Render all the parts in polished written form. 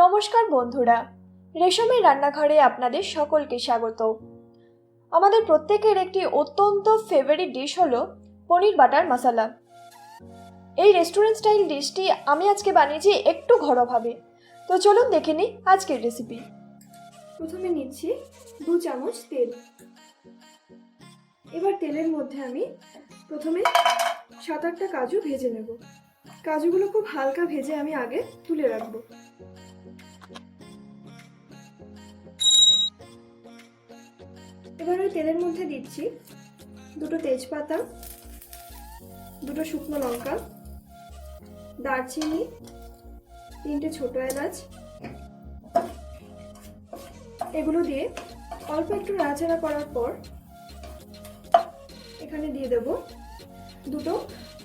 নমস্কার বন্ধুরা, রেশমের রান্নাঘরে আপনাদের সকলকে স্বাগত। আমাদের প্রত্যেকের একটি অত্যন্ত ফেভারিট ডিশ হলো পনির বাটার মশলা। এই রেস্টুরেন্ট স্টাইল ডিশটি আমি আজকে বানিয়েছি একটু ঘরোয়াভাবে। তো চলুন দেখে নিই আজকের রেসিপি। প্রথমে নিচ্ছি 2 চামচ তেল। এবার তেলের মধ্যে আমি প্রথমে 7-8টা কাজু ভেজে নেব। কাজুগুলো খুব হালকা ভেজে আমি আগে তুলে রাখবো। এবার ওই তেলের মধ্যে দিচ্ছি 2টো তেজপাতা, 2টো শুকনো লঙ্কা, দারচিনি, 3টে ছোট এলাচ। এগুলো দিয়ে অল্প একটু নাড়াচাড়া করার পর এখানে দিয়ে দেব 2টো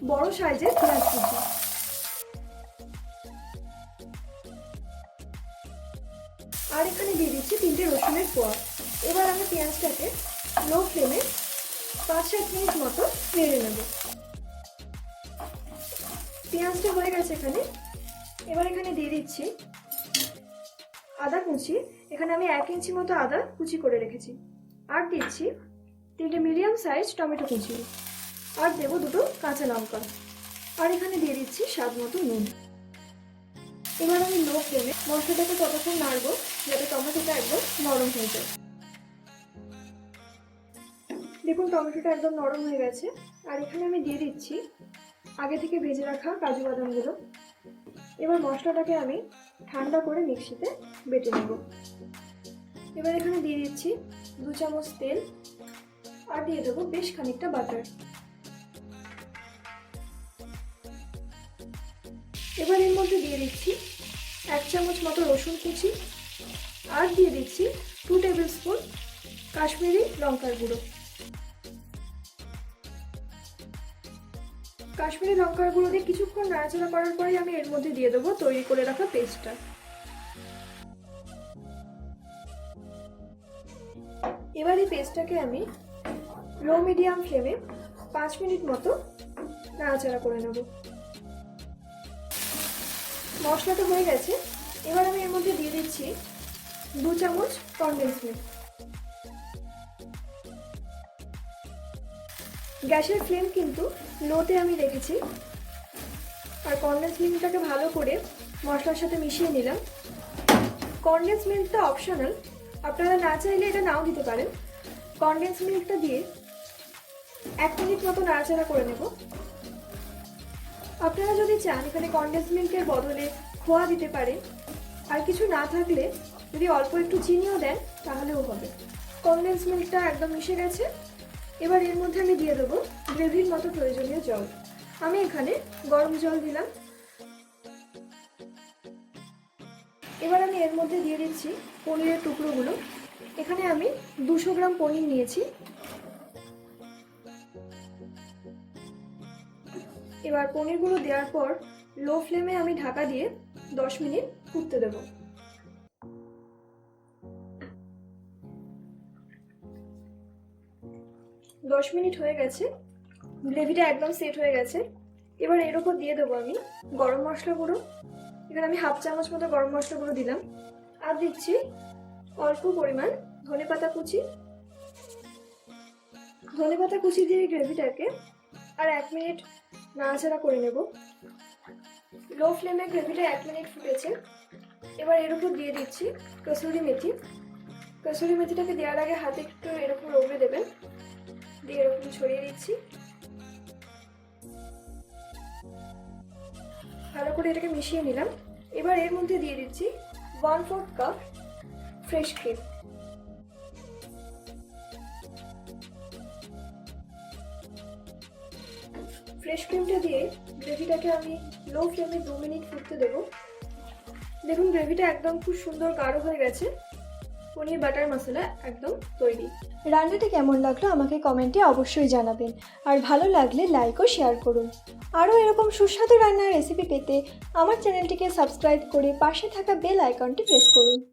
বড় সাইজের পেঁয়াজ কুচি। আর এখানে দিয়ে দিচ্ছি 3টে রসুনের কোয়া। এবার আমি পেঁয়াজটাকে লো ফ্লেমে 5-7 মিনিট মতো নেড়ে নেব। পেঁয়াজটা হয়ে গেছে এখানে। এবার এখানে দিয়ে দিচ্ছি আদা কুচি। এখানে আমি 1 ইঞ্চি মতো আদা কুচি করে রেখেছি। আর দিচ্ছি 3টে মিডিয়াম সাইজ টমেটো কুচি। আর দেবো 2টো কাঁচা লঙ্কা। আর এখানে দিয়ে দিচ্ছি স্বাদ মতো নুন। এবার আমি লো ফ্লেমে মশলাটাকে ততক্ষণ নাড়বো যাতে টমেটোটা একদম নরম হয়ে যায়। দেখুন টমেটোটা একদম নরম হয়ে গেছে। আর এখানে আমি দিয়ে দিচ্ছি আগে থেকে ভেজে রাখা কাজু বাদামগুলো। এবার মশলাটাকে আমি ঠান্ডা করে মিক্সিতে বেটে নেব। এবার এখানে দিয়ে দিচ্ছি 2 চামচ তেল। আর দিয়ে দেবো বেশ খানিকটা বাটার। এবার এর মধ্যে দিয়ে দিচ্ছি 1 চামচ মতো রসুন কুচি। আর দিয়ে দিচ্ছি 2 টেবিল স্পুন কাশ্মীরি লঙ্কার গুঁড়ো। কাশ্মীরি লঙ্কার গুঁড়ো দিয়ে কিছুক্ষণ নাড়াচাড়া করার পরে আমি এর মধ্যে দিয়ে দেবো তৈরি করে রাখা পেস্টটা। এবার এই পেস্টটাকে আমি লো মিডিয়াম ফ্লেমে 5 মিনিট মতো নাড়াচাড়া করে নেব। মশলাটা হয়ে গেছে। এবার আমি এর মধ্যে দিয়ে দিচ্ছি 2 চামচ কনডেন্স মিল্ক। গ্যাসের ফ্লেম কিন্তু লোতে আমি রেখেছি। আর কনডেন্স মিল্কটাকে ভালো করে মশলার সাথে মিশিয়ে নিলাম। কনডেন্স মিল্কটা অপশনাল, আপনারা না চাইলে এটা নাও দিতে পারেন। কনডেন্স মিল্কটা দিয়ে 1 মিনিট মতো নাড়াচাড়া করে নেব। আপনারা যদি চান এখানে কনডেন্স মিল্কের বদলে খোয়া দিতে পারেন। আর কিছু না থাকলে যদি অল্প একটু চিনিও দেন তাহলেও হবে। কনডেন্স মিল্কটা একদম মিশে গেছে। এবার এর মধ্যে আমি দিয়ে দেবো গ্রেভির মতো প্রয়োজনীয় জল। আমি এখানে গরম জল দিলাম। এবার আমি এর মধ্যে দিয়ে দিচ্ছি পনিরের টুকরোগুলো। এখানে আমি 200 গ্রাম পনির নিয়েছি। এবার পনিরগুলো দেওয়ার পর লো ফ্লেমে আমি ঢাকা দিয়ে 10 মিনিট ফুটতে দেব। দশ মিনিট হয়ে গেছে। গ্রেভিটা একদম সেট হয়ে গেছে। এবার এর উপর দিয়ে দেবো আমি গরম মশলা গুঁড়ো। এখানে আমি 1/2 চামচ মতো গরম মশলা গুঁড়ো দিলাম। আর দিচ্ছি অল্প পরিমাণ ধনেপাতা কুচি। ধনেপাতা কুচি দিয়ে গ্রেভিটাকে আর 1 মিনিট নাড়াচাড়া করে নেব। লো ফ্লেমে গ্রেভিটা 1 মিনিট ফুটেছে। এবার এর উপর দিয়ে দিচ্ছি কসুরি মেথি। কসুরি মেথিটাকে দেওয়ার আগে হাতে একটু এরকম রগড়ে দেবেন। দিয়ে এরকম ছড়িয়ে দিচ্ছি। ভালো করে এটাকে মিশিয়ে নিলাম। এবার এর মধ্যে দিয়ে দিচ্ছি 1/4 কাপ ফ্রেশ ক্রিম। ফ্রেশ ক্রিমটা দিয়ে গ্রেভিটাকে আমি লো ফ্লেমে 2 মিনিট ফুটতে দেব। দেখুন গ্রেভিটা একদম খুব সুন্দর গাঢ় হয়ে গেছে। পনির বাটার মশলা একদম তৈরি। রান্নাটি কেমন লাগলো আমাকে কমেন্টে অবশ্যই জানাবেন। আর ভালো লাগলে লাইক ও শেয়ার করুন। আরও এরকম সুস্বাদু রান্নার রেসিপি পেতে আমার চ্যানেলটিকে সাবস্ক্রাইব করে পাশে থাকা বেল আইকনটি প্রেস করুন।